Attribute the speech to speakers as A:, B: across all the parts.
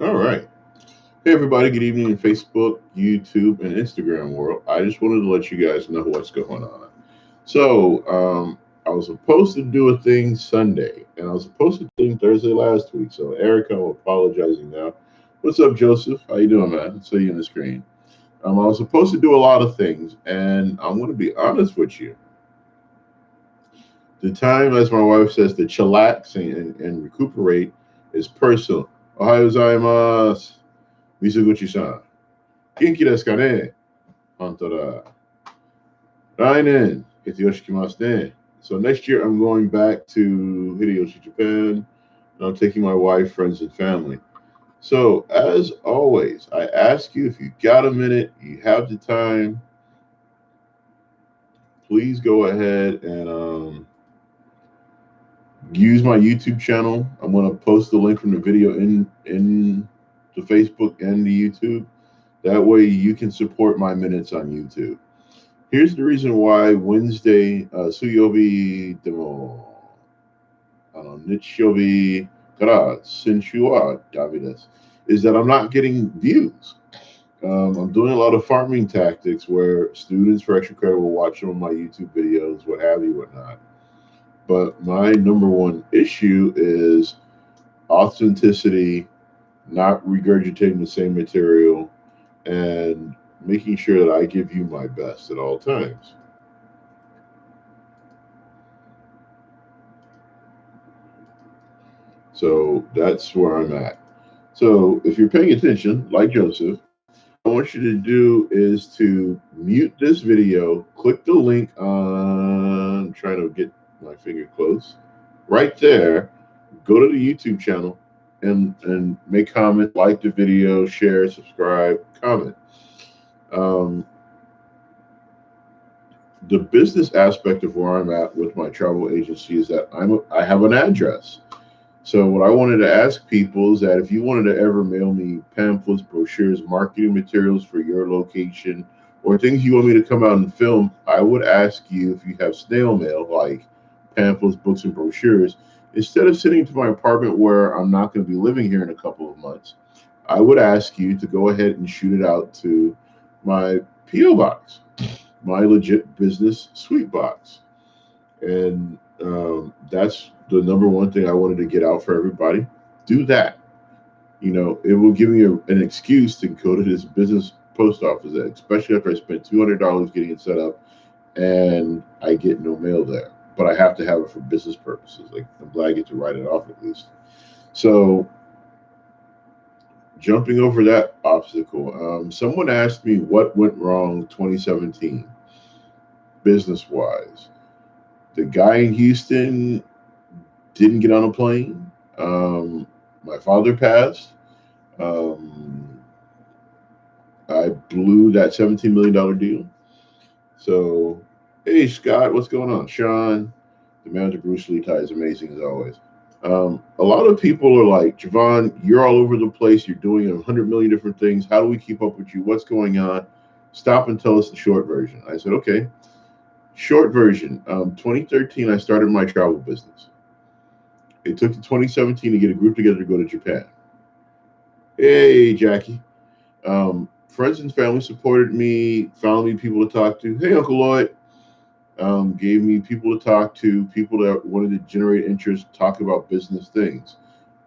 A: All right. Hey, everybody. Good evening in Facebook, YouTube, and Instagram world. I just wanted to let you guys know what's going on. I was supposed to do a thing Sunday, and I was supposed to do a thing Thursday last week. So, Erica, I'm apologizing now. What's up, Joseph? How you doing, man? I see you on the screen. I was supposed to do a lot of things, and I'm going to be honest with you. The time, as my wife says, to chillax and recuperate is personal. Ohayou gozaimasu. Mizuguchi-san. Genki desu ka ne? Honto da. 来年、月曜日来ますね. So next year I'm going back to Hideyoshi, Japan. And I'm taking my wife, friends, and family. So as always, I ask you if you got a minute, you have the time, please go ahead and use my YouTube channel. I'm going to post the link from the video in the Facebook and the YouTube. That way you can support my minutes on YouTube. Here's the reason why Wednesday, Suyobi demo, Nichobi kara senshu wa dabi desu, is that I'm not getting views. I'm doing a lot of farming tactics where students for extra credit will watch some of my YouTube videos, what have you, whatnot. But my number one issue is authenticity, not regurgitating the same material, and making sure that I give you my best at all times. So that's where I'm at. So if you're paying attention, like Joseph, what I want you to do is to mute this video, click the link on, I'm trying to get my finger close, right there, go to the YouTube channel and make comment, like the video, share, subscribe, comment. The business aspect of where I'm at with my travel agency is that I have an address. So what I wanted to ask people is that if you wanted to ever mail me pamphlets, brochures, marketing materials for your location, or things you want me to come out and film, I would ask you if you have snail mail, like pamphlets, books, and brochures, instead of sitting to my apartment where I'm not going to be living here in a couple of months, I would ask you to go ahead and shoot it out to my P.O. box, my legit business sweet box. And that's the number one thing I wanted to get out for everybody. Do that. It will give me an excuse to go to this business post office, especially after I spent $200 getting it set up and I get no mail there. But I have to have it for business purposes. Like, I'm glad I get to write it off at least. So, jumping over that obstacle, someone asked me what went wrong 2017 business wise. The guy in Houston didn't get on a plane. My father passed. I blew that $17 million deal. So, hey, Scott, what's going on? Sean, the manager, Bruce Lee Thai is amazing as always. A lot of people are like, Javon, you're all over the place. You're doing 100 million different things. How do we keep up with you? What's going on? Stop and tell us the short version. I said, okay. Short version. 2013, I started my travel business. It took to 2017 to get a group together to go to Japan. Hey, Jackie. Friends and family supported me, found me people to talk to. Hey, Uncle Lloyd. Gave me people to talk to, people that wanted to generate interest, talk about business things.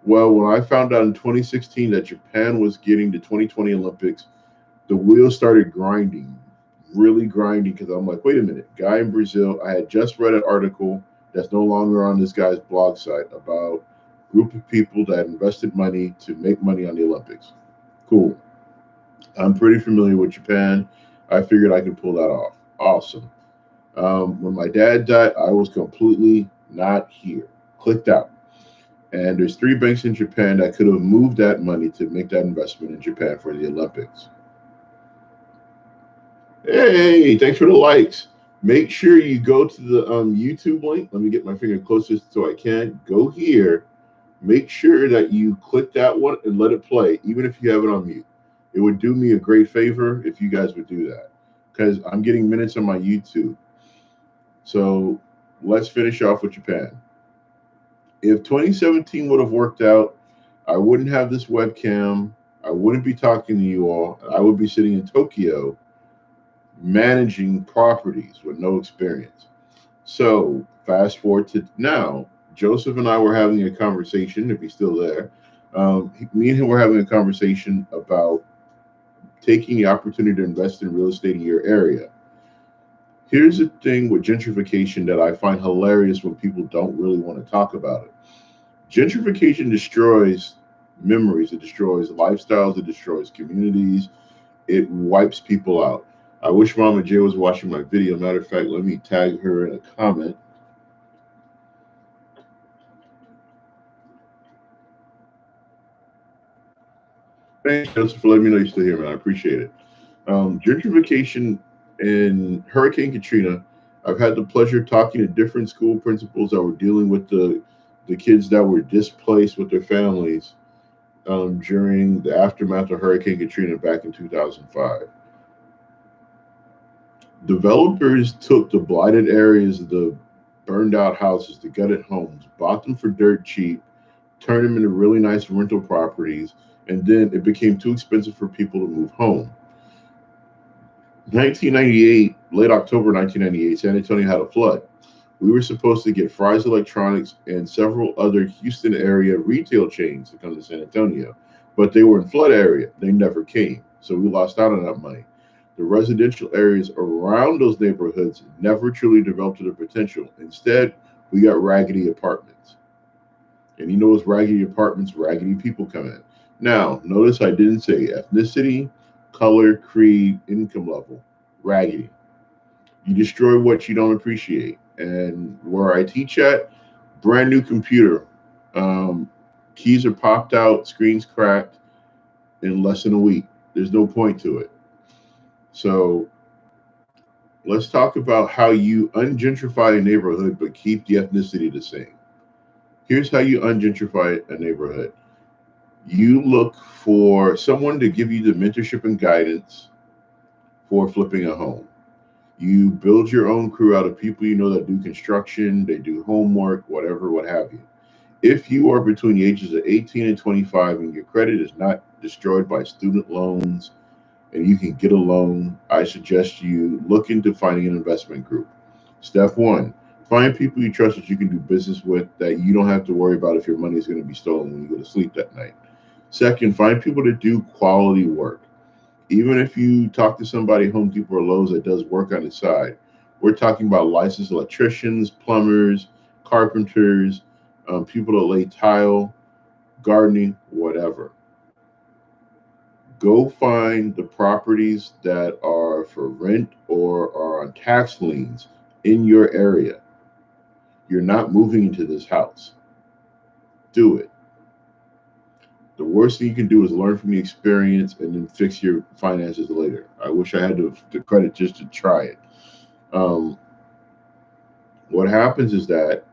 A: Well, when I found out in 2016 that Japan was getting the 2020 Olympics, the wheels started grinding, really grinding, because I'm like, wait a minute, guy in Brazil, I had just read an article that's no longer on this guy's blog site about a group of people that invested money to make money on the Olympics. Cool. I'm pretty familiar with Japan. I figured I could pull that off. Awesome. When my dad died, I was completely not here, clicked out. And there's 3 banks in Japan that could have moved that money to make that investment in Japan for the Olympics. Hey, thanks for the likes. Make sure you go to the YouTube link. Let me get my finger closest so I can. Go here. Make sure that you click that one and let it play, even if you have it on mute. It would do me a great favor if you guys would do that, because I'm getting minutes on my YouTube. So let's finish off with Japan. If 2017 would have worked out, I wouldn't have this webcam. I wouldn't be talking to you all. I would be sitting in Tokyo managing properties with no experience. So fast forward to now, Joseph and I were having a conversation, if he's still there. Me and him were having a conversation about taking the opportunity to invest in real estate in your area. Here's the thing with gentrification that I find hilarious when people don't really want to talk about it. Gentrification destroys memories, it destroys lifestyles, it destroys communities, it wipes people out. I wish Mama J was watching my video. Matter of fact, let me tag her in a comment. Thanks, Joseph, for letting me know you're still here, man. I appreciate it. Gentrification and Hurricane Katrina. I've had the pleasure of talking to different school principals that were dealing with the kids that were displaced with their families during the aftermath of Hurricane Katrina back in 2005. Developers took the blighted areas, the burned out houses, the gutted homes, bought them for dirt cheap, turned them into really nice rental properties, and then it became too expensive for people to move home. 1998, late October 1998, San Antonio had a flood. We were supposed to get Fry's Electronics and several other Houston area retail chains to come to San Antonio, but they were in flood area. They never came, so we lost out on that money. The residential areas around those neighborhoods never truly developed to their potential. Instead, we got raggedy apartments. And you know, as raggedy apartments, raggedy people come in. Now, notice I didn't say ethnicity, color, creed, income level. Raggedy. You destroy what you don't appreciate. And where I teach at, brand new computer. Keys are popped out, screens cracked in less than a week. There's no point to it. So let's talk about how you ungentrify a neighborhood but keep the ethnicity the same. Here's how you ungentrify a neighborhood. You look for someone to give you the mentorship and guidance for flipping a home. You build your own crew out of people you know that do construction, they do homework, whatever, what have you. If you are between the ages of 18 and 25 and your credit is not destroyed by student loans and you can get a loan, I suggest you look into finding an investment group. Step one, find people you trust that you can do business with that you don't have to worry about if your money is going to be stolen when you go to sleep that night. Second, find people that do quality work. Even if you talk to somebody, Home Depot or Lowe's, that does work on the side, we're talking about licensed electricians, plumbers, carpenters, people that lay tile, gardening, whatever. Go find the properties that are for rent or are on tax liens in your area. You're not moving into this house. Do it. The worst thing you can do is learn from the experience and then fix your finances later. I wish I had the credit just to try it. What happens is that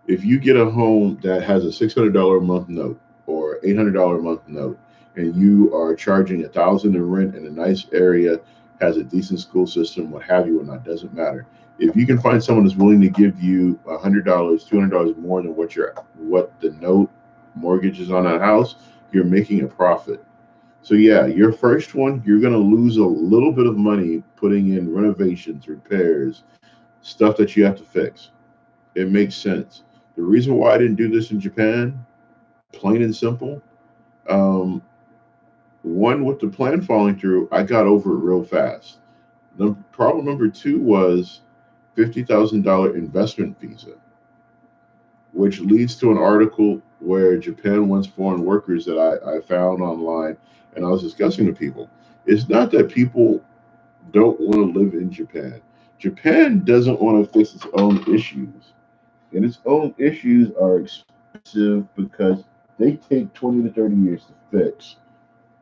A: if you get a home that has a $600 a month note or $800 a month note, and you are charging $1,000 in rent in a nice area, has a decent school system, what have you, or not, doesn't matter. If you can find someone that's willing to give you $100, $200 more than what the note mortgage is on that house, you're making a profit. So yeah, your first one, you're going to lose a little bit of money putting in renovations, repairs, stuff that you have to fix. It makes sense. The reason why I didn't do this in Japan, plain and simple, one, with the plan falling through, I got over it real fast. The problem number two was $50,000 investment visa, which leads to an article where Japan wants foreign workers that I found online and I was discussing with people. It's not that people don't want to live in Japan. Japan doesn't want to fix its own issues. And its own issues are expensive because they take 20 to 30 years to fix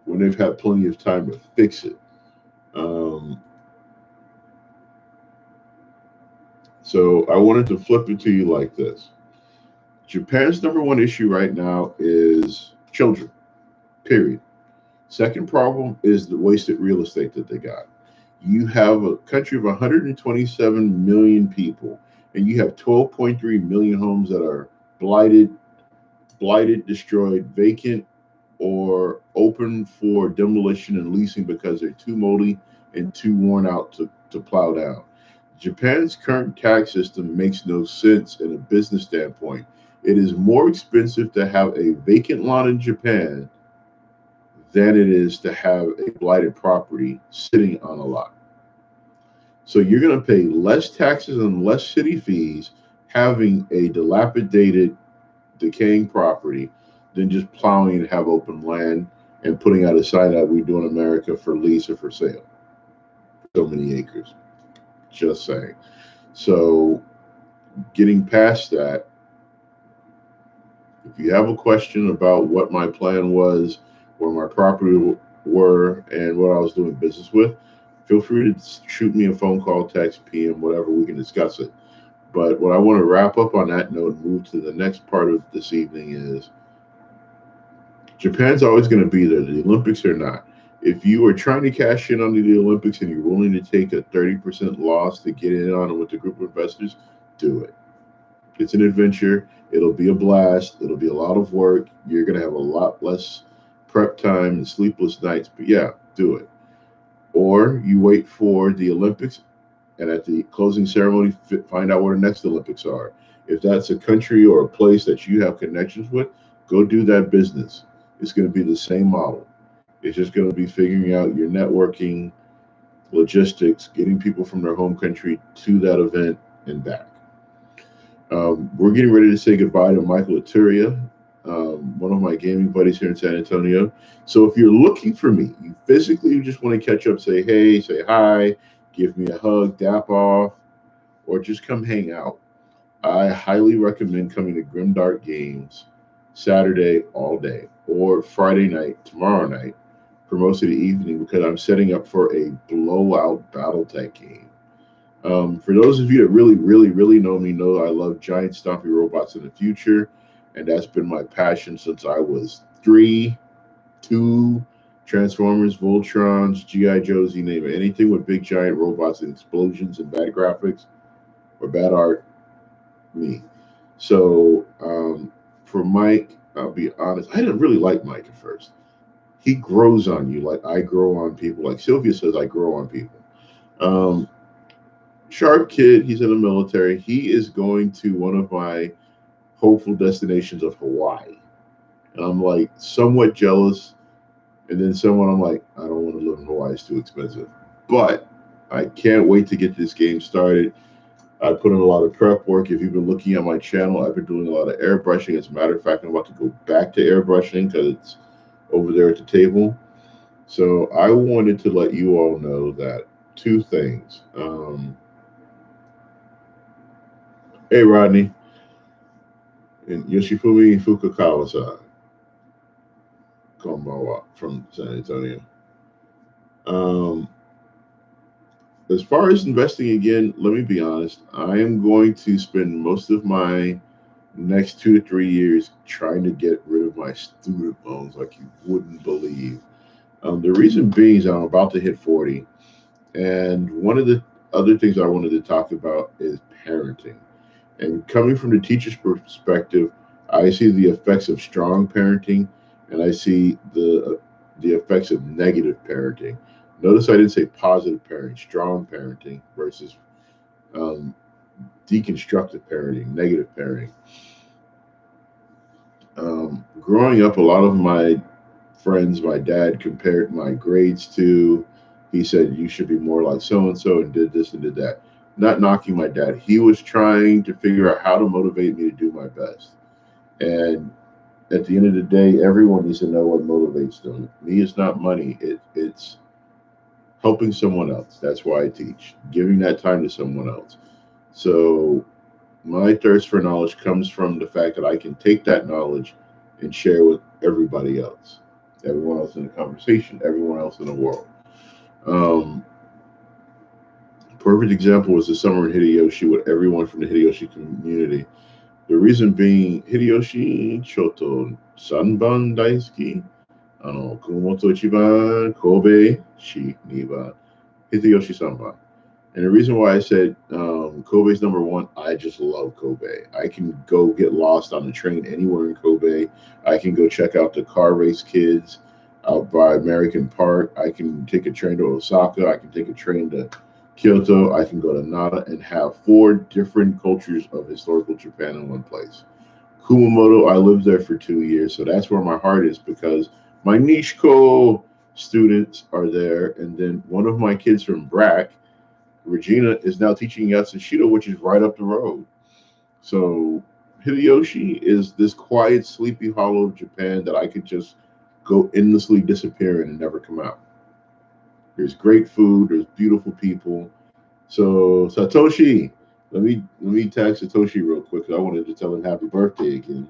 A: when they've had plenty of time to fix it. So I wanted to flip it to you like this. Japan's number one issue right now is children, period. Second problem is the wasted real estate that they got. You have a country of 127 million people, and you have 12.3 million homes that are blighted, blighted, destroyed, vacant, or open for demolition and leasing because they're too moldy and too worn out to plow down. Japan's current tax system makes no sense in a business standpoint. It is more expensive to have a vacant lot in Japan than it is to have a blighted property sitting on a lot. So you're going to pay less taxes and less city fees having a dilapidated, decaying property than just plowing and have open land and putting out a sign that we do in America for lease or for sale. So many acres. Just saying. So getting past that, if you have a question about what my plan was, where my property were, and what I was doing business with, feel free to shoot me a phone call, text, PM, whatever. We can discuss it. But what I want to wrap up on that note and move to the next part of this evening is Japan's always going to be there. The Olympics are not. If you are trying to cash in on the Olympics and you're willing to take a 30% loss to get in on it with a group of investors, do it. It's an adventure. It'll be a blast. It'll be a lot of work. You're going to have a lot less prep time and sleepless nights. But yeah, do it. Or you wait for the Olympics and at the closing ceremony, find out where the next Olympics are. If that's a country or a place that you have connections with, go do that business. It's going to be the same model. It's just going to be figuring out your networking, logistics, getting people from their home country to that event and back. We're getting ready to say goodbye to Michael Aturia, one of my gaming buddies here in San Antonio. So if you're looking for me, you physically just want to catch up, say hey, say hi, give me a hug, dap off, or just come hang out, I highly recommend coming to Grimdark Games Saturday all day or Friday night, tomorrow night, for most of the evening because I'm setting up for a blowout Battletech game. For those of you that really, really, really know me, know I love giant stompy robots in the future, and that's been my passion since I was 3, 2, Transformers, Voltrons, G.I. Joes, you name it. Anything with big giant robots and explosions and bad graphics or bad art, me. So for Mike, I'll be honest, I didn't really like Mike at first. He grows on you like I grow on people. Like Sylvia says, I grow on people. Sharp kid, he's in the military. He is going to one of my hopeful destinations of Hawaii. And I'm like somewhat jealous. And then someone I'm like, I don't want to live in Hawaii, it's too expensive. But I can't wait to get this game started. I put in a lot of prep work. If you've been looking at my channel, I've been doing a lot of airbrushing. As a matter of fact, I'm about to go back to airbrushing because it's over there at the table. So I wanted to let you all know that 2 things. Hey, Rodney. And Yoshifumi Fukukawa-san. Konbawa from San Antonio. As far as investing again, let me be honest. I am going to spend most of my next 2 to 3 years trying to get rid of my student loans like you wouldn't believe. The reason being is I'm about to hit 40. And one of the other things I wanted to talk about is parenting. And coming from the teacher's perspective, I see the effects of strong parenting and I see the effects of negative parenting. Notice I didn't say positive parenting, strong parenting versus deconstructive parenting, negative parenting. Growing up, a lot of my friends, my dad compared my grades to, he said, you should be more like so-and-so and did this and did that. Not knocking my dad. He was trying to figure out how to motivate me to do my best. And at the end of the day, everyone needs to know what motivates them. Me, it's not money. It's helping someone else. That's why I teach, giving that time to someone else. So my thirst for knowledge comes from the fact that I can take that knowledge and share with everybody else, everyone else in the conversation, everyone else in the world. Perfect example was the summer in Hideyoshi with everyone from the Hideyoshi community. The reason being, Hideyoshi Choto Sanban Daisuki, Kumamoto Ichiban Kobe Shi Niba, Hideyoshi Sanban. And the reason why I said Kobe's number one, I just love Kobe. I can go get lost on the train anywhere in Kobe. I can go check out the car race kids out by American Park. I can take a train to Osaka. I can take a train to Kyoto. I can go to Nara and have four different cultures of historical Japan in one place. Kumamoto, I lived there for 2 years, so that's where my heart is because my Nishiko students are there, and then one of my kids from BRAC, Regina, is now teaching Yatsushiro, which is right up the road. So Hideyoshi is this quiet, sleepy hollow of Japan that I could just go endlessly disappear in and never come out. There's great food, there's beautiful people. So Satoshi, let me tag Satoshi real quick. I wanted to tell him happy birthday again.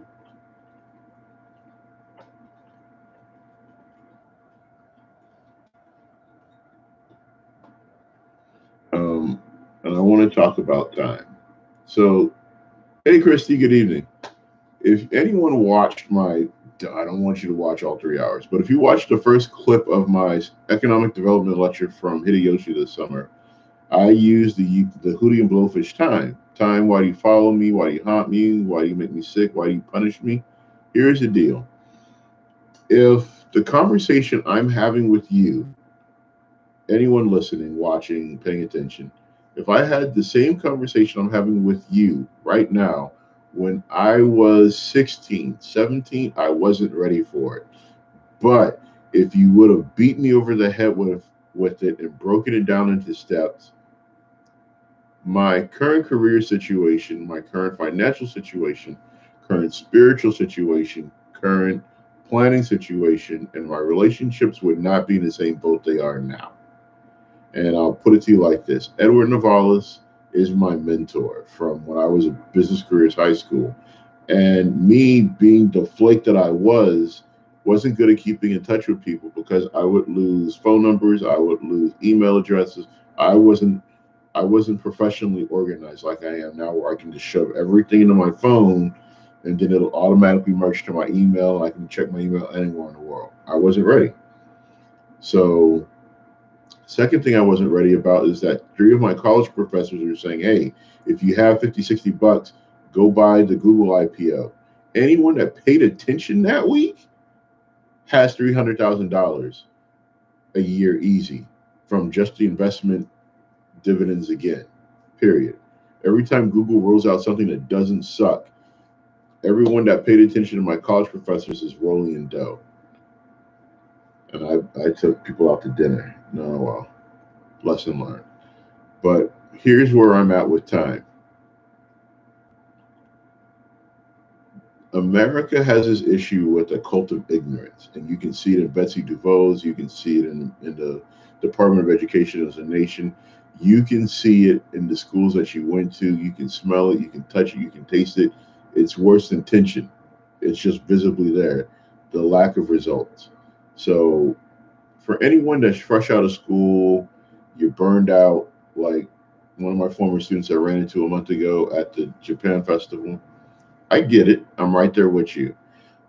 A: Um, and I want to talk about time. So, hey, Christy, good evening. If anyone watched my, I don't want you to watch all 3 hours, but if you watched the first clip of my economic development lecture from Hideyoshi this summer, I used the Hootie and Blowfish time. Time, why do you follow me? Why do you haunt me? Why do you make me sick? Why do you punish me? Here's the deal. If the conversation I'm having with you, anyone listening, watching, paying attention, if I had the same conversation I'm having with you right now, when I was 16, 17, I wasn't ready for it. But if you would have beat me over the head with it and broken it down into steps, my current career situation, my current financial situation, current spiritual situation, current planning situation, and my relationships would not be in the same boat they are now. And I'll put it to you like this: Edward Navalis is my mentor from when I was at Business Careers High School. And me being the flake that I wasn't good at keeping in touch with people because I would lose phone numbers, I would lose email addresses. I wasn't I wasn't professionally organized like I am now, where I can just shove everything into my phone and then it'll automatically merge to my email and I can check my email anywhere in the world. I wasn't ready. So second thing I wasn't ready about is that three of my college professors were saying, hey, if you have 50, 60 bucks, go buy the Google IPO. Anyone that paid attention that week has $300,000 a year easy from just the investment dividends again, period. Every time Google rolls out something that doesn't suck, everyone that paid attention to my college professors is rolling in dough. And I took people out to dinner. No, well, lesson learned. But here's where I'm at with time. America has this issue with a cult of ignorance, and you can see it in Betsy DeVos. You can see it in the Department of Education as a nation. You can see it in the schools that you went to. You can smell it. You can touch it. You can taste it. It's worse than tension. It's just visibly there. The lack of results. So, for anyone that's fresh out of school, you're burned out, like one of my former students I ran into a month ago at the Japan Festival. I get it. I'm right there with you.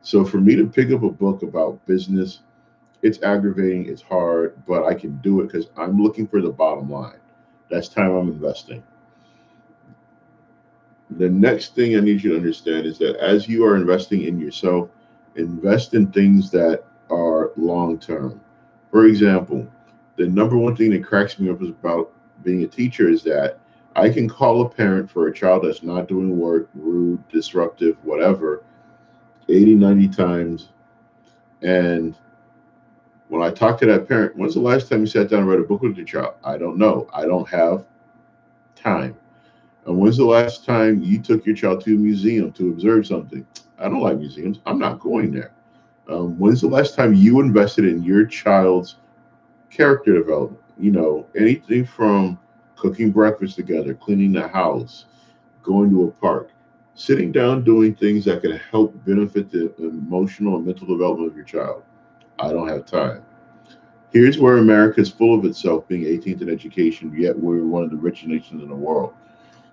A: So for me to pick up a book about business, it's aggravating, it's hard, but I can do it because I'm looking for the bottom line. That's time I'm investing. The next thing I need you to understand is that as you are investing in yourself, invest in things that are long term. For example, the number one thing that cracks me up is about being a teacher is that I can call a parent for a child that's not doing work, rude, disruptive, whatever, 80, 90 times. And when I talk to that parent, when's the last time you sat down and read a book with your child? I don't know. I don't have time. And when's the last time you took your child to a museum to observe something? I don't like museums. I'm not going there. When's the last time you invested in your child's character development? Anything from cooking breakfast together, cleaning the house, going to a park, sitting down doing things that can help benefit the emotional and mental development of your child. I don't have time. Here's where America is full of itself being 18th in education, yet we're one of the richest nations in the world.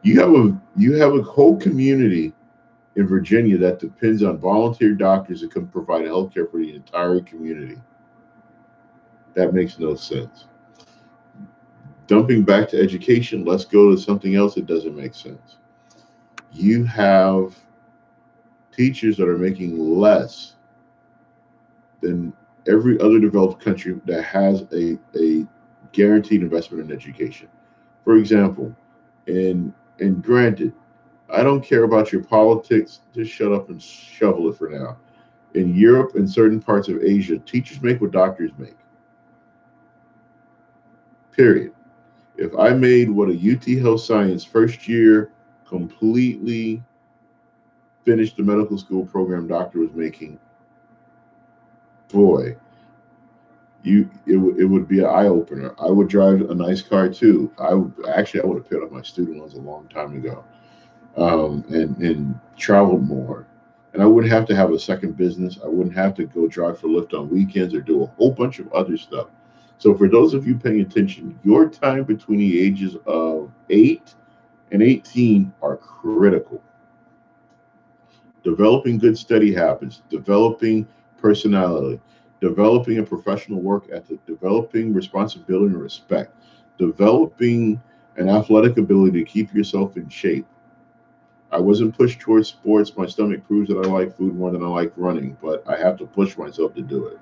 A: You have a whole community in Virginia that depends on volunteer doctors that can provide health care for the entire community. That makes no sense. Dumping back to education, let's go to something else that doesn't make sense. You have teachers that are making less than every other developed country that has a guaranteed investment in education. For example, and granted, I don't care about your politics. Just shut up and shovel it for now. In Europe and certain parts of Asia, teachers make what doctors make. Period. If I made what a UT Health Science first year completely finished the medical school program doctor was making, boy, it would be an eye opener. I would drive a nice car too. I would have paid off my student loans a long time ago, and traveled more. And I wouldn't have to have a second business. I wouldn't have to go drive for Lyft on weekends or do a whole bunch of other stuff. So for those of you paying attention, your time between the ages of 8 and 18 are critical. Developing good study habits, developing personality, developing a professional work ethic, developing responsibility and respect, developing an athletic ability to keep yourself in shape. I wasn't pushed towards sports. My stomach proves that I like food more than I like running, but I have to push myself to do it.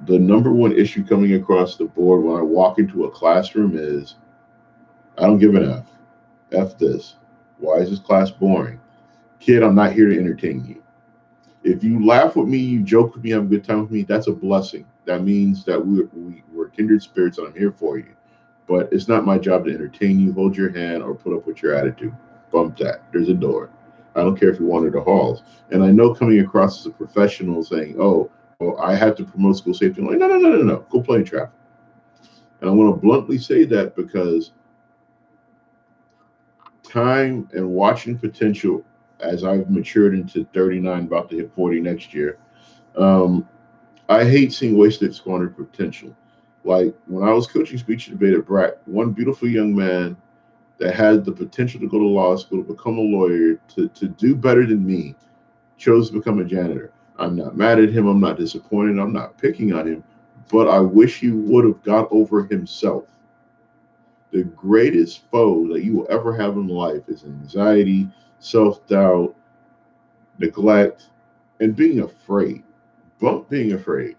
A: The number one issue coming across the board when I walk into a classroom is I don't give an F. F this. Why is this class boring? Kid, I'm not here to entertain you. If you laugh with me, you joke with me, have a good time with me, that's a blessing. That means that we're kindred spirits and I'm here for you. But it's not my job to entertain you, hold your hand, or put up with your attitude. Bump that. There's a door. I don't care if you wander the halls. And I know coming across as a professional saying, oh, well, I have to promote school safety. I'm like, no, no, no, no, no. Go play in traffic. And I want to bluntly say that because time and watching potential as I've matured into 39, about to hit 40 next year, um, I hate seeing wasted squandered potential. Like when I was coaching speech and debate at BRAC, one beautiful young man that had the potential to go to law school, to become a lawyer, to do better than me, chose to become a janitor. I'm not mad at him. I'm not disappointed. I'm not picking on him, but I wish he would have got over himself. The greatest foe that you will ever have in life is anxiety, self doubt, neglect, and being afraid. Bump being afraid.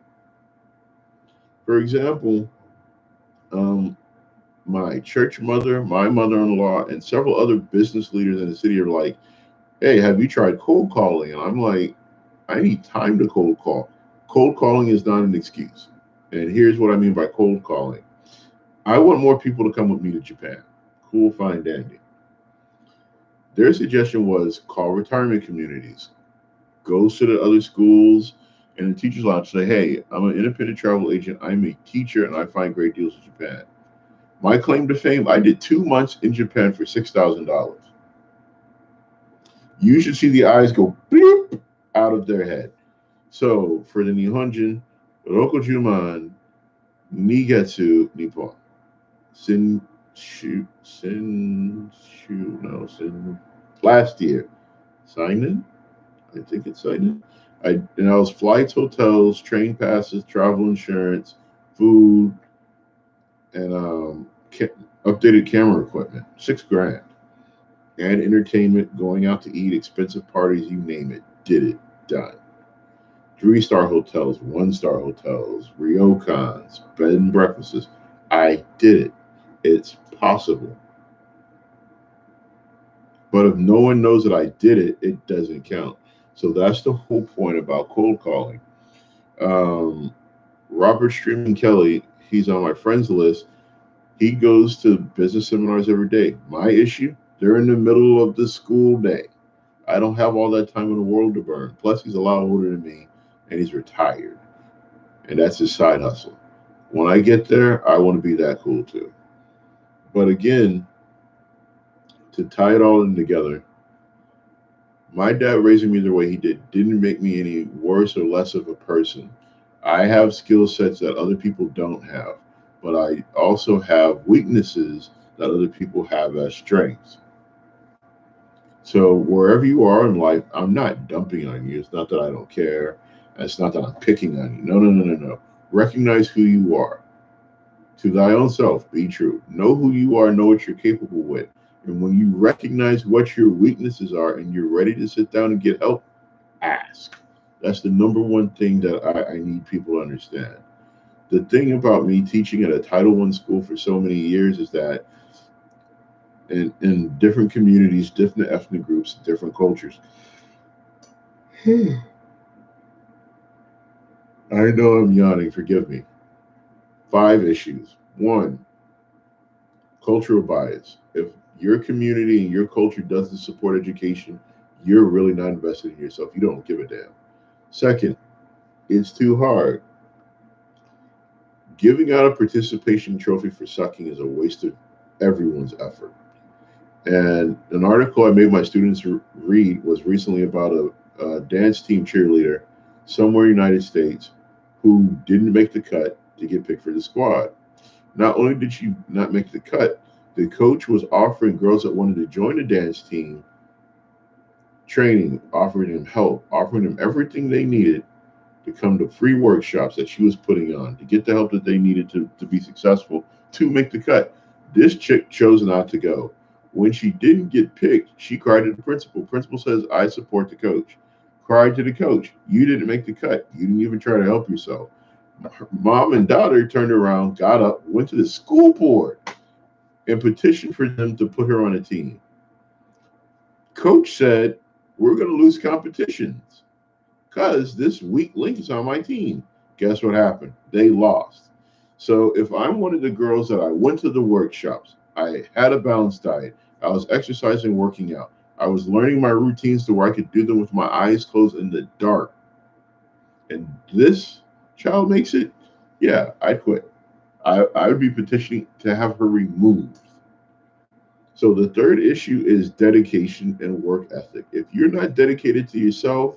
A: For example, um, my church mother, my mother in law, and several other business leaders in the city are like, hey, have you tried cold calling? And I'm like, I need time to cold call. Cold calling is not an excuse. And here's what I mean by cold calling. I want more people to come with me to Japan. Cool, fine, dandy. Their suggestion was call retirement communities, go to the other schools and the teachers lounge, say, hey, I'm an independent travel agent. I'm a teacher and I find great deals in Japan. My claim to fame, I did 2 months in Japan for $6,000. You should see the eyes go bleep out of their head. So for the Nihonjin, Rokojuman, Nigetsu, Nippon. Sin, last year. Sign I think it's signed. And I was flights, hotels, train passes, travel insurance, food, and updated camera equipment. 6 grand. And entertainment, going out to eat, expensive parties, you name it. Did it. Done. 3-star hotels, 1-star hotels, ryokans, bed and breakfasts. I did it. It's possible. But if no one knows that I did it, it doesn't count. So that's the whole point about cold calling. Um, Robert Streaming Kelly, he's on my friends list. He goes to business seminars every day. My issue, they're in the middle of the school day. I don't have all that time in the world to burn. Plus, he's a lot older than me and he's retired. And that's his side hustle. When I get there, I want to be that cool too. But again, to tie it all in together, my dad raising me the way he did didn't make me any worse or less of a person. I have skill sets that other people don't have, but I also have weaknesses that other people have as strengths. So wherever you are in life, I'm not dumping on you. It's not that I don't care. It's not that I'm picking on you. No, no, no, no, no. Recognize who you are. To thy own self, be true. Know who you are, know what you're capable with. And when you recognize what your weaknesses are and you're ready to sit down and get help, ask. That's the number one thing that I need people to understand. The thing about me teaching at a Title I school for so many years is that in different communities, different ethnic groups, different cultures, I know I'm yawning, forgive me. 5 issues. One, cultural bias. If your community and your culture doesn't support education, you're really not invested in yourself. You don't give a damn. Second, it's too hard. Giving out a participation trophy for sucking is a waste of everyone's effort. And an article I made my students read was recently about a dance team cheerleader somewhere in the United States who didn't make the cut to get picked for the squad. Not only did she not make the cut, the coach was offering girls that wanted to join the dance team training, offering them help, offering them everything they needed to come to free workshops that she was putting on to get the help that they needed to be successful to make the cut. This chick chose not to go. When she didn't get picked, she cried to the principal. Principal says, I support the coach. Cried to the coach. You didn't make the cut. You didn't even try to help yourself. Her mom and daughter turned around, got up, went to the school board, and petitioned for them to put her on a team. Coach said, we're going to lose competitions because this weak link is on my team. Guess what happened? They lost. So if I'm one of the girls that I went to the workshops, I had a balanced diet, I was exercising, working out, I was learning my routines to where I could do them with my eyes closed in the dark, and this child makes it, yeah, I'd quit. I would be petitioning to have her removed. So the third issue is dedication and work ethic. If you're not dedicated to yourself,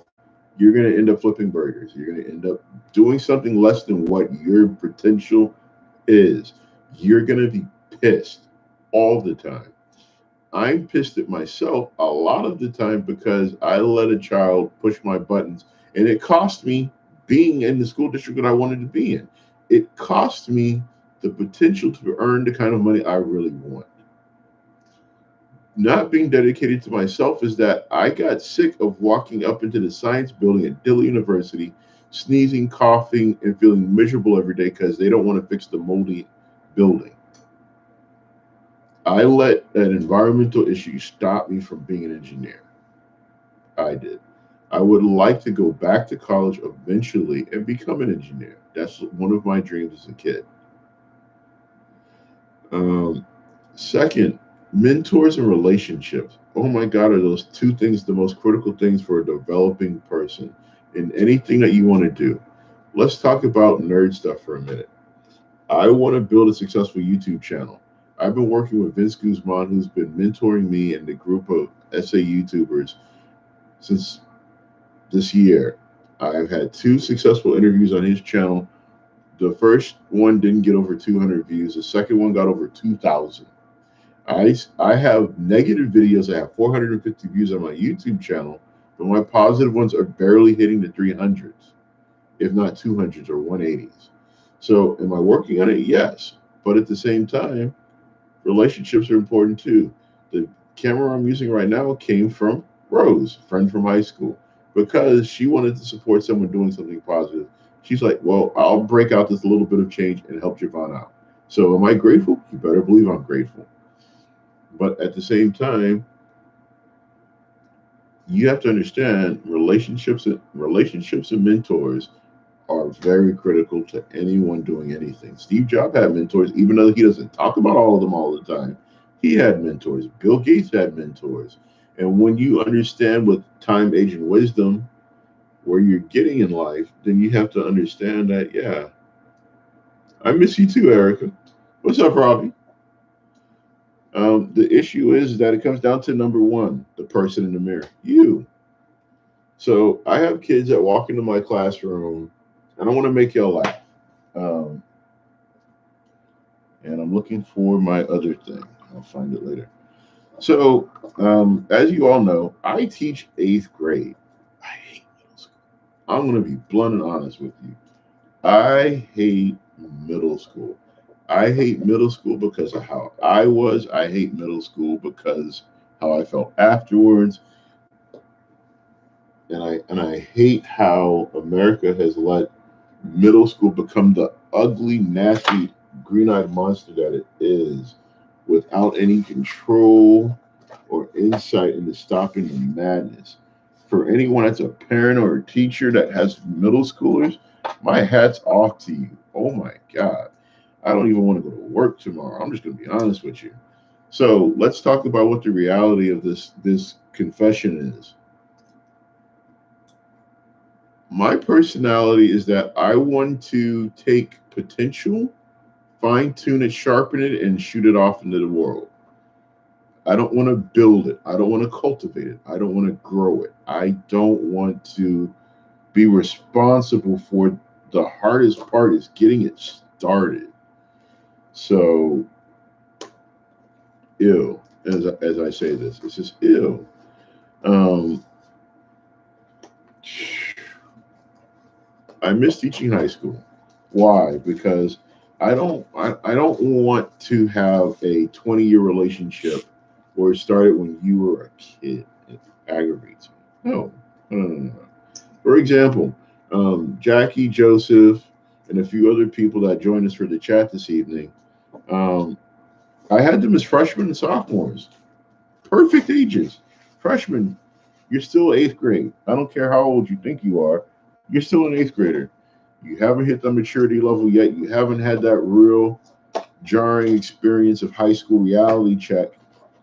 A: you're going to end up flipping burgers. You're going to end up doing something less than what your potential is. You're going to be pissed all the time. I'm pissed at myself a lot of the time because I let a child push my buttons, and it cost me being in the school district that I wanted to be in. It cost me the potential to earn the kind of money I really want. Not being dedicated to myself is that I got sick of walking up into the science building at Dillon University, sneezing, coughing, and feeling miserable every day because they don't want to fix the moldy building. I let an environmental issue stop me from being an engineer. I did. I would like to go back to college eventually and become an engineer. That's one of my dreams as a kid. Um, Second, mentors and relationships. Oh my God, are those two things the most critical things for a developing person in anything that you want to do? Let's talk about nerd stuff for a minute. I want to build a successful YouTube channel. I've been working with Vince Guzman, who's been mentoring me and the group of SA YouTubers since this year. I've had 2 successful interviews on his channel. The first one didn't get over 200 views. The second one got over 2,000. I have negative videos. I have 450 views on my YouTube channel, but my positive ones are barely hitting the 300s, if not 200s or 180s. So, am I working on it? Yes. But at the same time, relationships are important too. The camera I'm using right now came from Rose, a friend from high school, because she wanted to support someone doing something positive. She's like, well, I'll break out this little bit of change and help Javon out. So, am I grateful? You better believe I'm grateful. But at the same time, you have to understand relationships and mentors are very critical to anyone doing anything. Steve Jobs had mentors, even though he doesn't talk about all of them all the time. He had mentors. Bill Gates had mentors. And when you understand with time, age, and wisdom where you're getting in life, then you have to understand that, yeah, I miss you too, Erica. What's up, Robbie? The issue is that it comes down to number one, the person in the mirror, you. So I have kids that walk into my classroom, and I want to make y'all laugh. Um, and I'm looking for my other thing. I'll find it later. So, as you all know, I teach 8th grade. I hate middle school. I'm going to be blunt and honest with you. I hate middle school. I hate middle school because of how I was. I hate middle school because how I felt afterwards. And I hate how America has let middle school become the ugly, nasty, green-eyed monster that it is, without any control or insight into stopping the madness. For anyone that's a parent or a teacher that has middle schoolers, my hat's off to you. Oh my God. I don't even want to go to work tomorrow. I'm just going to be honest with you. So let's talk about what the reality of this confession is. My personality is that I want to take potential, fine tune it, sharpen it, and shoot it off into the world. I don't want to build it. I don't want to cultivate it. I don't want to grow it. I don't want to be responsible for the hardest part is getting it started. So, ew, as I say this, it's just ew. Um, I miss teaching high school. Why? Because I don't want to have a 20-year relationship where it started when you were a kid. It aggravates me. No, no, no, no, no. For example, Jackie, Joseph, and a few other people that joined us for the chat this evening. Um, I had them as freshmen and sophomores. Perfect ages. Freshmen, you're still eighth grade. I don't care how old you think you are. You're still an eighth grader. You haven't hit the maturity level yet. You haven't had that real jarring experience of high school reality check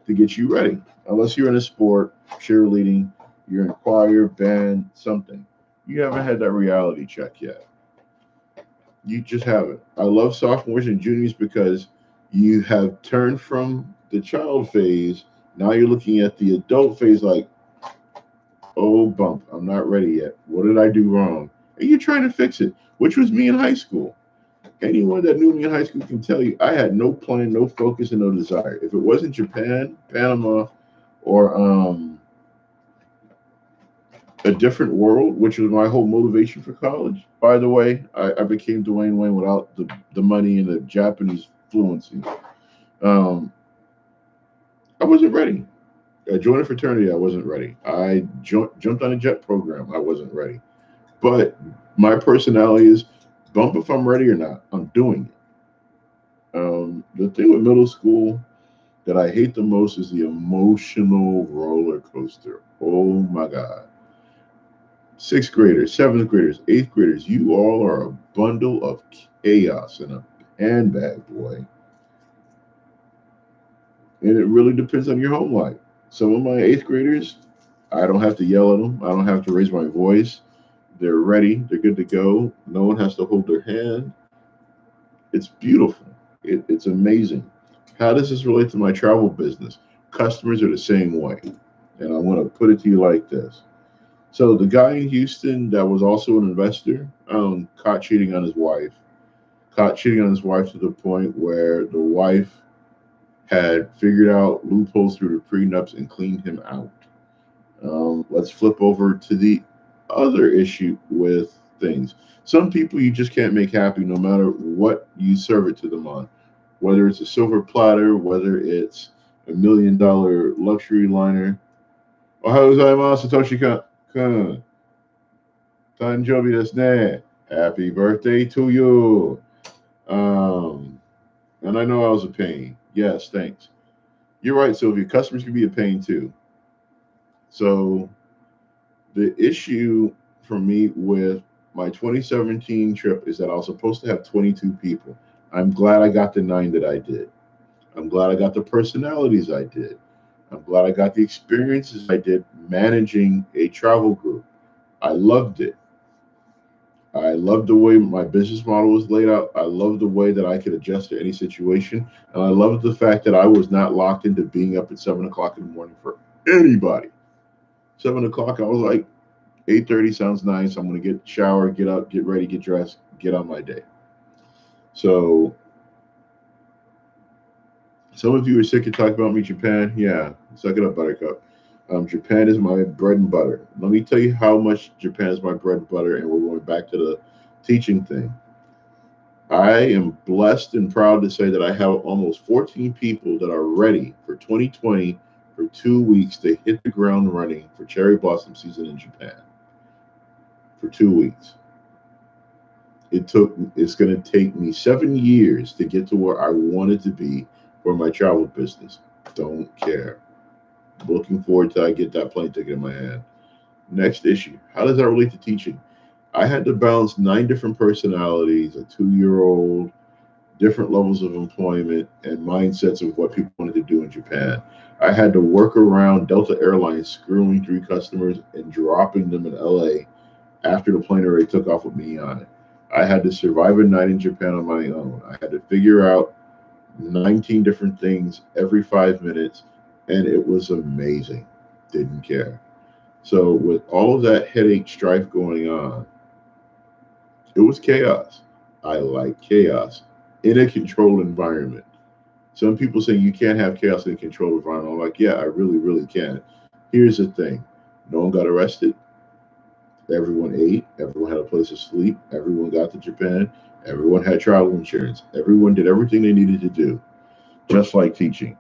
A: to get you ready. Unless you're in a sport, cheerleading, you're in choir, band, something. You haven't had that reality check yet. You just haven't. I love sophomores and juniors because you have turned from the child phase. Now you're looking at the adult phase like, oh, bump, I'm not ready yet. What did I do wrong? And you're trying to fix it, which was me in high school. Anyone that knew me in high school can tell you I had no plan, no focus, and no desire. If it wasn't Japan, Panama, or a different world, which was my whole motivation for college. By the way, I became Dwayne Wayne without the money and the Japanese fluency. Um, I wasn't ready. I joined a fraternity. I wasn't ready. I jumped on a jet program. I wasn't ready. But my personality is bump if I'm ready or not. I'm doing it. The thing with middle school that I hate the most is the emotional roller coaster. Oh my God. Sixth graders, seventh graders, eighth graders, you all are a bundle of chaos and a handbag, boy. And it really depends on your home life. Some of my eighth graders, I don't have to yell at them. I don't have to raise my voice. They're ready. They're good to go. No one has to hold their hand. It's beautiful. It's amazing. How does this relate to my travel business? Customers are the same way. And I want to put it to you like this. So the guy in Houston that was also an investor, caught cheating on his wife. Caught cheating on his wife to the point where the wife had figured out loopholes through the prenups and cleaned him out. Let's flip over to the other issue with things. Some people you just can't make happy no matter what you serve it to them on. Whether it's a silver platter, whether it's $1 million luxury liner. Ohayou gozaimasu, Satoshi Kon. Tanjobi desu ne. Happy birthday to you. Um, and I know I was a pain. Yes, thanks. You're right, Sylvia. Customers can be a pain too. So the issue for me with my 2017 trip is that I was supposed to have 22 people. I'm glad I got the 9 that I did. I'm glad I got the personalities I did. I'm glad I got the experiences I did managing a travel group. I loved it. I loved the way my business model was laid out. I loved the way that I could adjust to any situation. And I loved the fact that I was not locked into being up at 7 o'clock in the morning for anybody. 7 o'clock, I was like, 8:30 sounds nice. I'm gonna get shower, get up, get ready, get dressed, get on my day. So some of you are sick of talking about me, Japan. Yeah, suck it up, Buttercup. Japan is my bread and butter. Let me tell you how much Japan is my bread and butter, and we're going back to the teaching thing. I am blessed and proud to say that I have almost 14 people that are ready for 2020 for 2 weeks to hit the ground running for cherry blossom season in Japan for 2 weeks. It's going to take me 7 years to get to where I wanted to be for my travel business. Don't care. Looking forward till I get that plane ticket in my hand. Next issue. How does that relate to teaching? I had to balance 9 different personalities, a 2-year old, different levels of employment, and mindsets of what people wanted to do in Japan. I had to work around Delta Airlines screwing 3 customers and dropping them in LA after the plane already took off with me on it. I had to survive a night in Japan on my own. I had to figure out 19 different things every 5 minutes, and it was amazing. Didn't care. So, with all of that headache strife going on, it was chaos. I like chaos in a controlled environment. Some people say you can't have chaos in a controlled environment. I'm like, yeah, I really, really can. Here's the thing: no one got arrested. Everyone ate. Everyone had a place to sleep. Everyone got to Japan. Everyone had travel insurance. Everyone did everything they needed to do, just like teaching.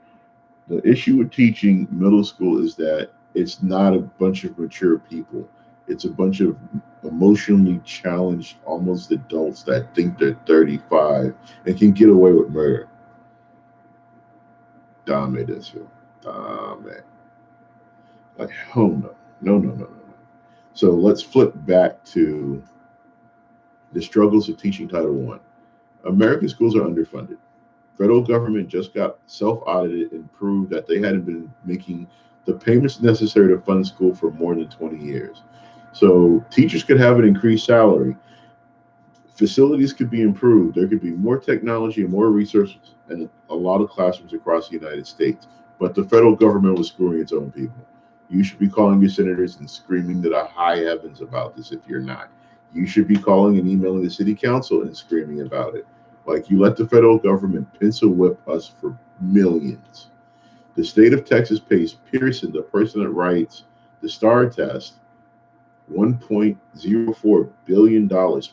A: The issue with teaching middle school is that it's not a bunch of mature people. It's a bunch of emotionally challenged, almost adults that think they're 35 and can get away with murder. Dame this film. Dame. Like, hell no. No, no, no, no, no. So let's flip back to the struggles of teaching Title One. American schools are underfunded. Federal government just got self-audited and proved that they hadn't been making the payments necessary to fund school for more than 20 years. So teachers could have an increased salary, facilities could be improved, there could be more technology and more resources and a lot of classrooms across the United States. But the federal government was screwing its own people. You should be calling your senators and screaming to the high heavens about this if you're not. You should be calling and emailing the city council and screaming about it. Like, you let the federal government pencil whip us for millions. The state of Texas pays Pearson, the person that writes the STAR test, $1.04 billion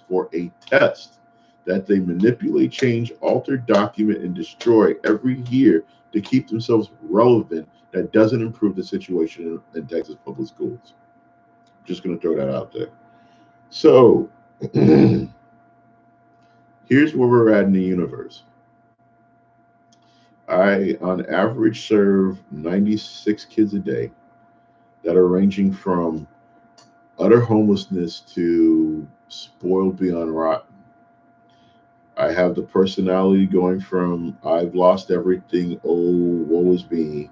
A: for a test that they manipulate, change, alter, document, and destroy every year to keep themselves relevant. That doesn't improve the situation in Texas public schools. Just going to throw that out there. So, here's where we're at in the universe. I, on average, serve 96 kids a day that are ranging from utter homelessness to spoiled beyond rotten. I have the personality going from I've lost everything, oh, woe is me,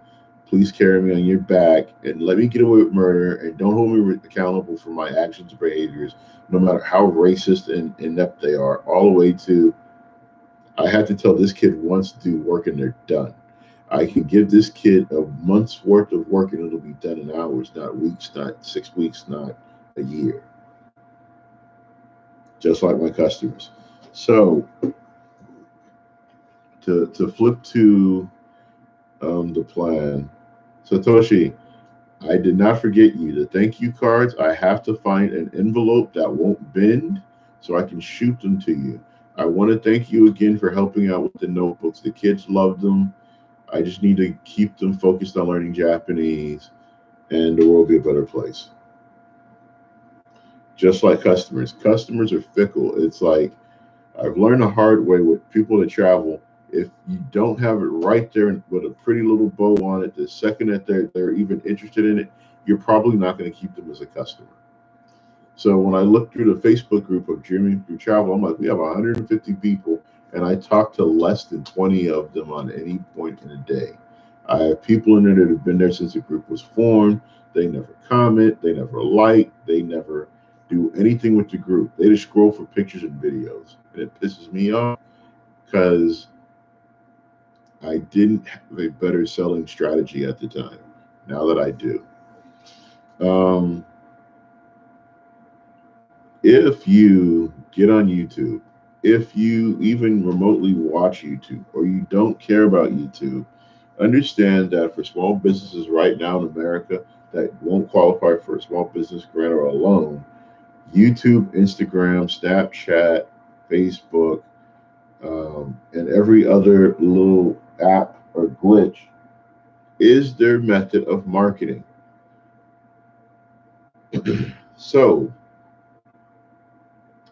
A: please carry me on your back and let me get away with murder and don't hold me accountable for my actions or behaviors, no matter how racist and inept they are, all the way to I had to tell this kid once to do work and they're done. I can give this kid a month's worth of work and it'll be done in hours, not weeks, not 6 weeks, not a year. Just like my customers. So to flip to the plan, Satoshi, I did not forget you. The thank you cards, I have to find an envelope that won't bend so I can shoot them to you. I want to thank you again for helping out with the notebooks. The kids love them. I just need to keep them focused on learning Japanese, and the world will be a better place. Just like customers. Customers are fickle. It's like I've learned the hard way with people that travel. If you don't have it right there with a pretty little bow on it, the second that they're even interested in it, you're probably not going to keep them as a customer. So when I look through the Facebook group of Dreaming Through Travel, I'm like, we have 150 people, and I talk to less than 20 of them on any point in a day. I have people in there that have been there since the group was formed. They never comment, they never like, they never do anything with the group. They just scroll for pictures and videos, and it pisses me off because I didn't have a better selling strategy at the time. Now that I do. Um, if you get on YouTube, if you even remotely watch YouTube, or you don't care about YouTube, understand that for small businesses right now in America that won't qualify for a small business grant or a loan, YouTube, Instagram, Snapchat, Facebook, and every other little app or glitch is their method of marketing. So,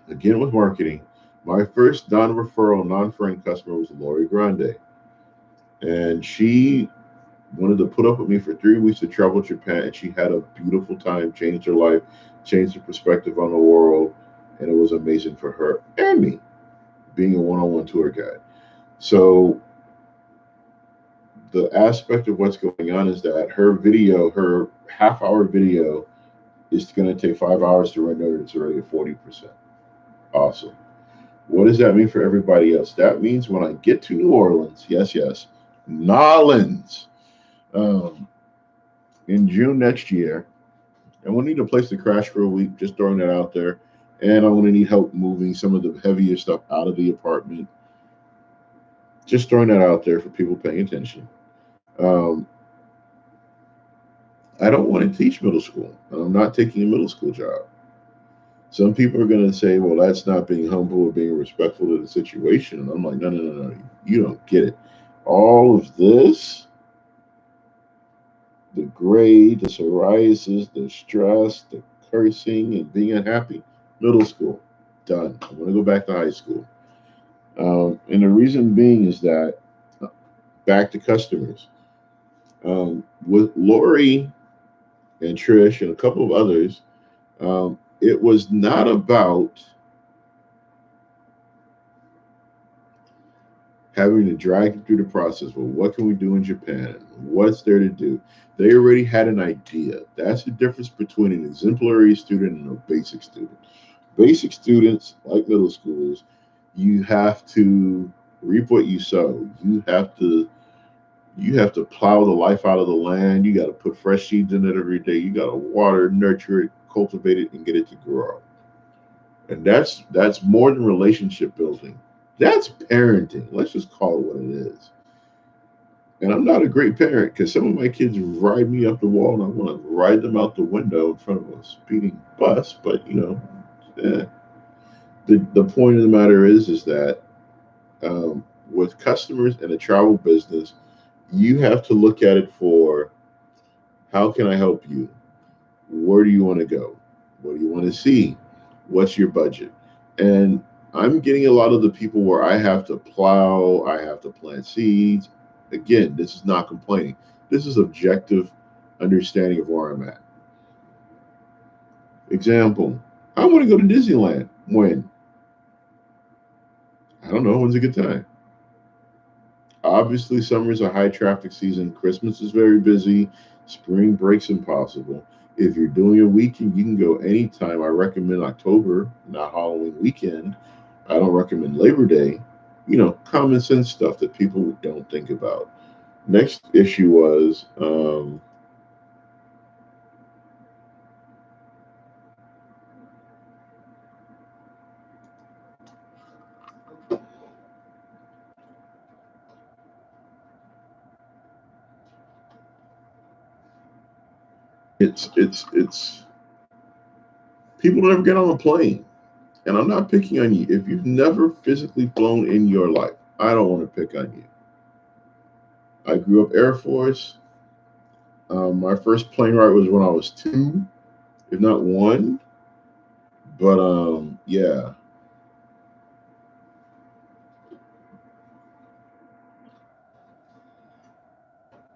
A: again, with marketing, my first non referral, non friend customer was Lori Grande. And she wanted to put up with me for 3 weeks to travel to Japan. And she had a beautiful time, changed her life, changed her perspective on the world. And it was amazing for her and me being a one on one tour guide. So, the aspect of what's going on is that her video, her half-hour video, is going to take 5 hours to render. It's already at 40%. Awesome. What does that mean for everybody else? That means when I get to New Orleans, yes, yes, Nolans, um, in June next year, and we'll need a place to crash for a week, just throwing that out there. And I'm going to need help moving some of the heavier stuff out of the apartment. Just throwing that out there for people paying attention. Um, I don't want to teach middle school, and I'm not taking a middle school job. Some people are going to say, well, that's not being humble or being respectful to the situation. And I'm like, no, no, no, no. You don't get it. All of this, the grade, the psoriasis, the stress, the cursing, and being unhappy, middle school, done. I'm going to go back to high school. And the reason being is that, back to customers. With Lori and Trish and a couple of others, it was not about having to drag them through the process. Well, what can we do in Japan? What's there to do? They already had an idea. That's the difference between an exemplary student and a basic student. Basic students, like middle schoolers, you have to reap what you sow. You have to plow the life out of the land. You got to put fresh seeds in it every day. You got to water, nurture it, cultivate it, and get it to grow. And that's more than relationship building. That's parenting. Let's just call it what it is. And I'm not a great parent because some of my kids ride me up the wall and I want to ride them out the window in front of a speeding bus. But eh. the point of the matter is that, with customers in a travel business, you have to look at it for, how can I help you? Where do you want to go? What do you want to see? What's your budget? And I'm getting a lot of the people where I have to plow, I have to plant seeds. Again, this is not complaining. This is objective understanding of where I'm at. Example, I want to go to Disneyland. When? I don't know. When's a good time? Obviously, summer is a high traffic season. Christmas is very busy. Spring break's impossible. If you're doing a weekend, you can go anytime. I recommend October, not Halloween weekend. I don't recommend Labor Day. Common sense stuff that people don't think about. Next issue was, it's people never get on a plane. And I'm not picking on you. If you've never physically flown in your life, I don't want to pick on you. I grew up Air Force. My first plane ride was when I was two, if not one. But yeah.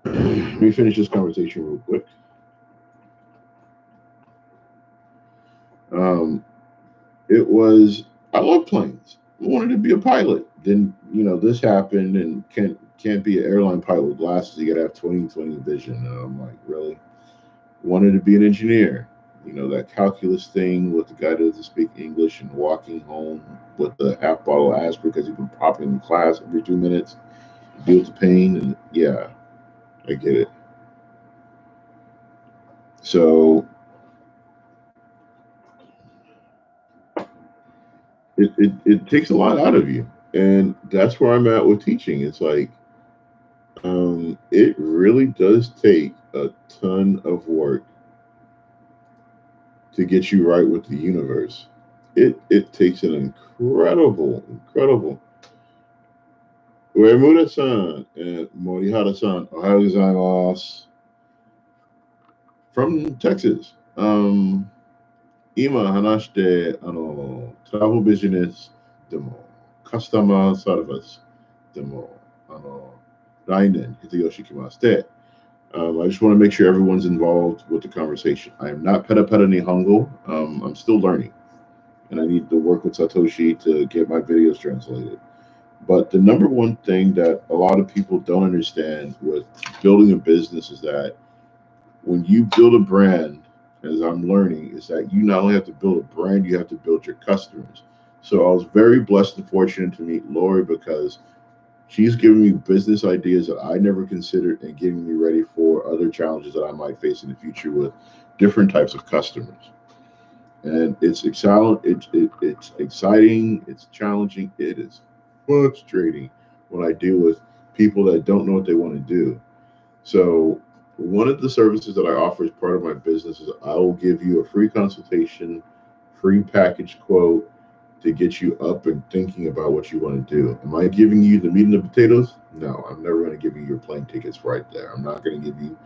A: Let me finish this conversation real quick. Um, it was, I love planes. I wanted to be a pilot. Then this happened, and can't be an airline pilot with glasses. You gotta have 20/20 vision. And I'm like, really? Wanted to be an engineer. That calculus thing with the guy that doesn't speak English and walking home with the half bottle of aspirin because he's been popping in class every 2 minutes. Deal with the pain, and yeah, I get it. So it takes a lot out of you, and that's where I'm at with teaching. It's like, it really does take a ton of work to get you right with the universe. It takes an incredible, incredible. Uemura-san and Morihara-san, Ohayou gozaimasu. From Texas. 今話して、トラブルビジネスでも、カスタマーサービスでも、来年、Hitayoshi来まして、I just want to make sure everyone's involved with the conversation. I am not Peta Peta Nihongo. I'm still learning, and I need to work with Satoshi to get my videos translated. But the number one thing that a lot of people don't understand with building a business is that when you build a brand, as I'm learning, is that you not only have to build a brand, you have to build your customers. So I was very blessed and fortunate to meet Lori because she's giving me business ideas that I never considered and getting me ready for other challenges that I might face in the future with different types of customers. And it's exciting, it's exciting, it's challenging, it is frustrating when I deal with people that don't know what they want to do. So one of the services that I offer as part of my business is I will give you a free consultation, free package quote to get you up and thinking about what you want to do. Am I giving you the meat and the potatoes? No, I'm never going to give you your plane tickets right there. I'm not going to give you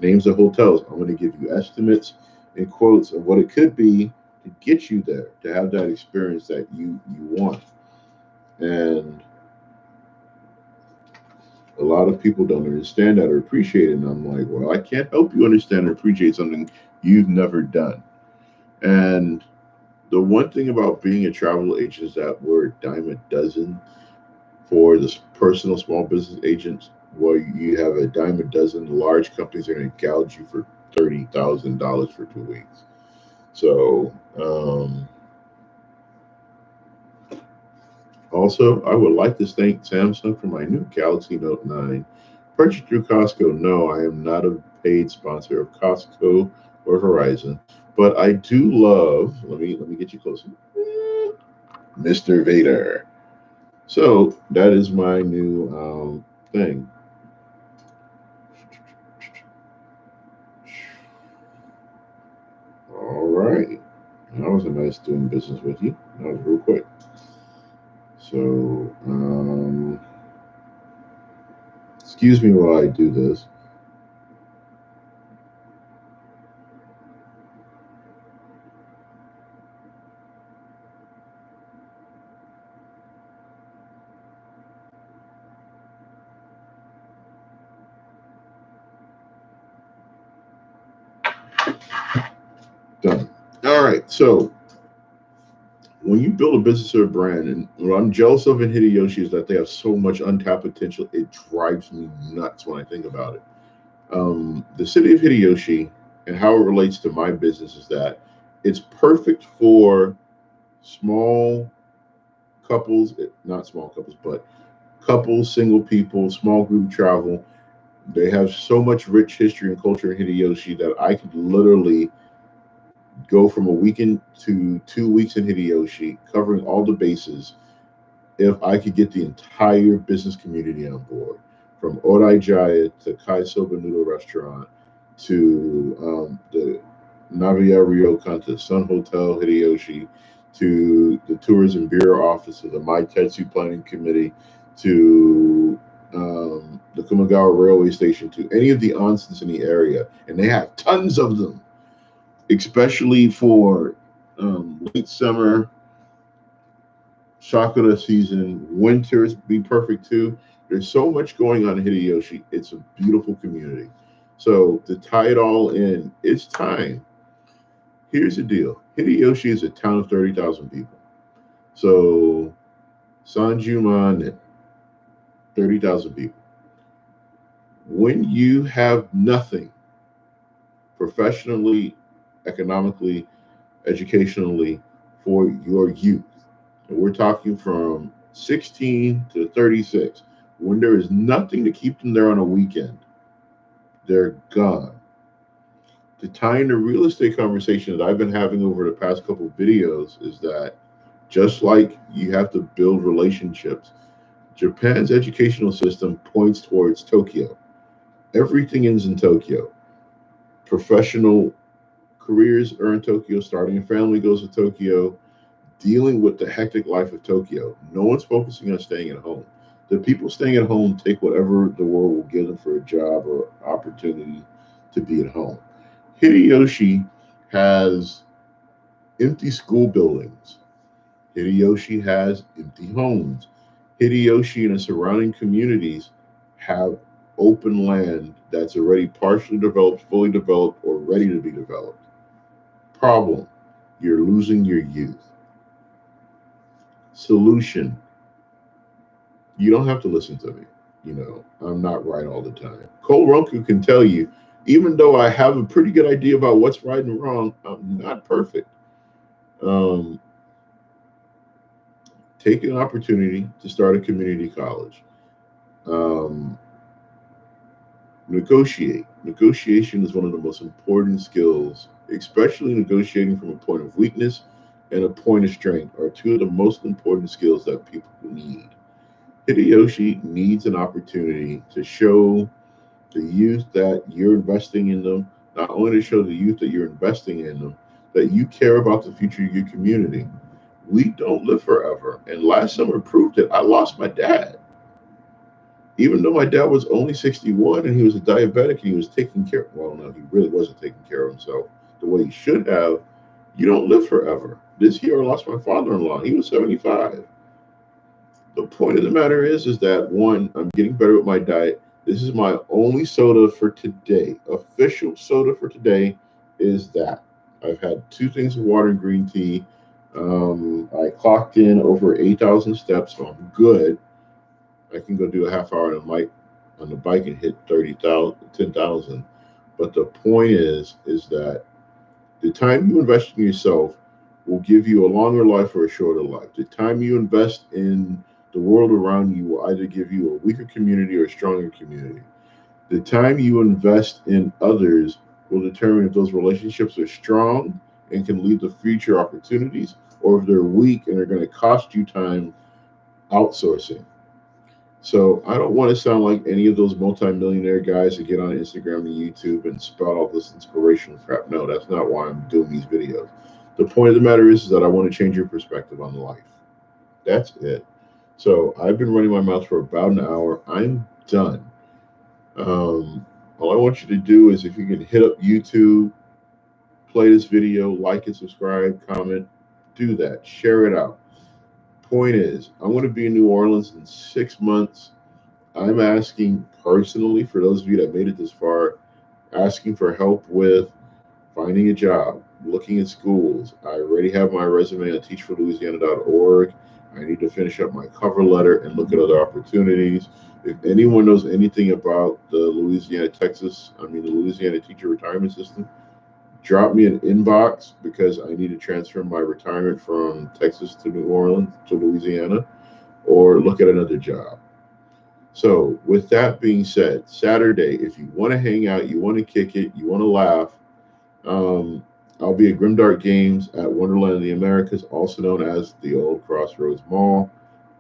A: names of hotels. I'm going to give you estimates and quotes of what it could be to get you there, to have that experience that you want. And a lot of people don't understand that or appreciate it. And I'm like, well, I can't help you understand or appreciate something you've never done. And the one thing about being a travel agent is that we're a dime a dozen for the personal small business agents, where you have a dime a dozen. The large companies are going to gouge you for $30,000 for 2 weeks. So, also, I would like to thank Samsung for my new Galaxy Note 9. Purchased through Costco. No, I am not a paid sponsor of Costco or Verizon, but I do love. Let me get you closer, Mr. Vader. So that is my new thing. All right, that was a nice doing business with you. That was real quick. So, excuse me while I do this. Done. All right, so when you build a business or a brand, and what I'm jealous of in Hideyoshi is that they have so much untapped potential. It drives me nuts when I think about it. The city of Hideyoshi and how it relates to my business is that it's perfect for small couples, not small couples, but couples, single people, small group travel. They have so much rich history and culture in Hideyoshi that I could literally go from a weekend to 2 weeks in Hideyoshi, covering all the bases, if I could get the entire business community on board, from Orai Jaya to Kai Soba Noodle Restaurant to the Naviya Ryokan to Sun Hotel Hideyoshi to the Tourism Bureau Office to the Mai Tetsu Planning Committee to the Kumagawa Railway Station to any of the onsens in the area, and they have tons of them, especially for late summer, sakura season, winters be perfect too. There's so much going on in Hideyoshi. It's a beautiful community. So to tie it all in, it's time. Here's the deal. Hideyoshi is a town of 30,000 people. So Sanjuman, 30,000 people. When you have nothing professionally, economically, educationally for your youth, and we're talking from 16 to 36, when there is nothing to keep them there on a weekend, they're gone. To tie in the real estate conversation that I've been having over the past couple of videos is that just like you have to build relationships, Japan's educational system points towards Tokyo. Everything ends in Tokyo. Professional careers are in Tokyo, starting a family goes to Tokyo, dealing with the hectic life of Tokyo. No one's focusing on staying at home. The people staying at home take whatever the world will give them for a job or opportunity to be at home. Hideyoshi has empty school buildings. Hideyoshi has empty homes. Hideyoshi and the surrounding communities have open land that's already partially developed, fully developed, or ready to be developed. Problem: you're losing your youth. Solution: you don't have to listen to me. I'm not right all the time. Cole Runku can tell you, even though I have a pretty good idea about what's right and wrong, I'm not perfect. Um, Take an opportunity to start a community college. Um, Negotiate. Negotiation is one of the most important skills, especially negotiating from a point of weakness and a point of strength are two of the most important skills that people need. Hideyoshi needs an opportunity to show the youth that you're investing in them, not only to show the youth that you're investing in them, that you care about the future of your community. We don't live forever. And last summer proved it. I lost my dad. Even though my dad was only 61 and he was a diabetic and he was taking care, well, no, he really wasn't taking care of himself the way he should have. You don't live forever. This year I lost my father-in-law. He was 75. The point of the matter is that one, I'm getting better with my diet. This is my only soda for today. Official soda for today is that. I've had two things of water and green tea. I clocked in over 8,000 steps, so I'm good. I can go do a half hour on the bike and hit 30,000, 10,000. But the point is that the time you invest in yourself will give you a longer life or a shorter life. The time you invest in the world around you will either give you a weaker community or a stronger community. The time you invest in others will determine if those relationships are strong and can lead to future opportunities, or if they're weak and are going to cost you time outsourcing. So I don't want to sound like any of those multimillionaire guys that get on Instagram and YouTube and spout all this inspirational crap. No, that's not why I'm doing these videos. The point of the matter is that I want to change your perspective on life. That's it. So I've been running my mouth for about an hour. I'm done. All I want you to do is, if you can hit up YouTube, play this video, like it, subscribe, comment, do that. Share it out. Point is, I'm going to be in New Orleans in 6 months. I'm asking personally, for those of you that made it this far, asking for help with finding a job, looking at schools. I already have my resume on teachforlouisiana.org. I need to finish up my cover letter and look at other opportunities. If anyone knows anything about the the Louisiana teacher retirement system, drop me an inbox, because I need to transfer my retirement from Texas to New Orleans to Louisiana, or look at another job. So, with that being said, Saturday, if you want to hang out, you want to kick it, you want to laugh, um, I'll be at Grimdark Games at Wonderland of the Americas, also known as the Old Crossroads Mall,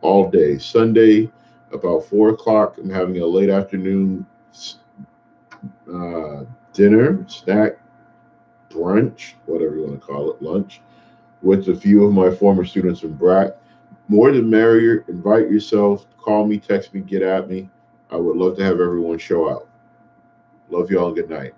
A: all day. Sunday, about 4 o'clock, I'm having a late afternoon uh, dinner, snack, brunch, whatever you want to call it, lunch, with a few of my former students from BRAC. More the merrier. Invite yourself. Call me, text me, get at me. I would love to have everyone show out. Love y'all. Good night.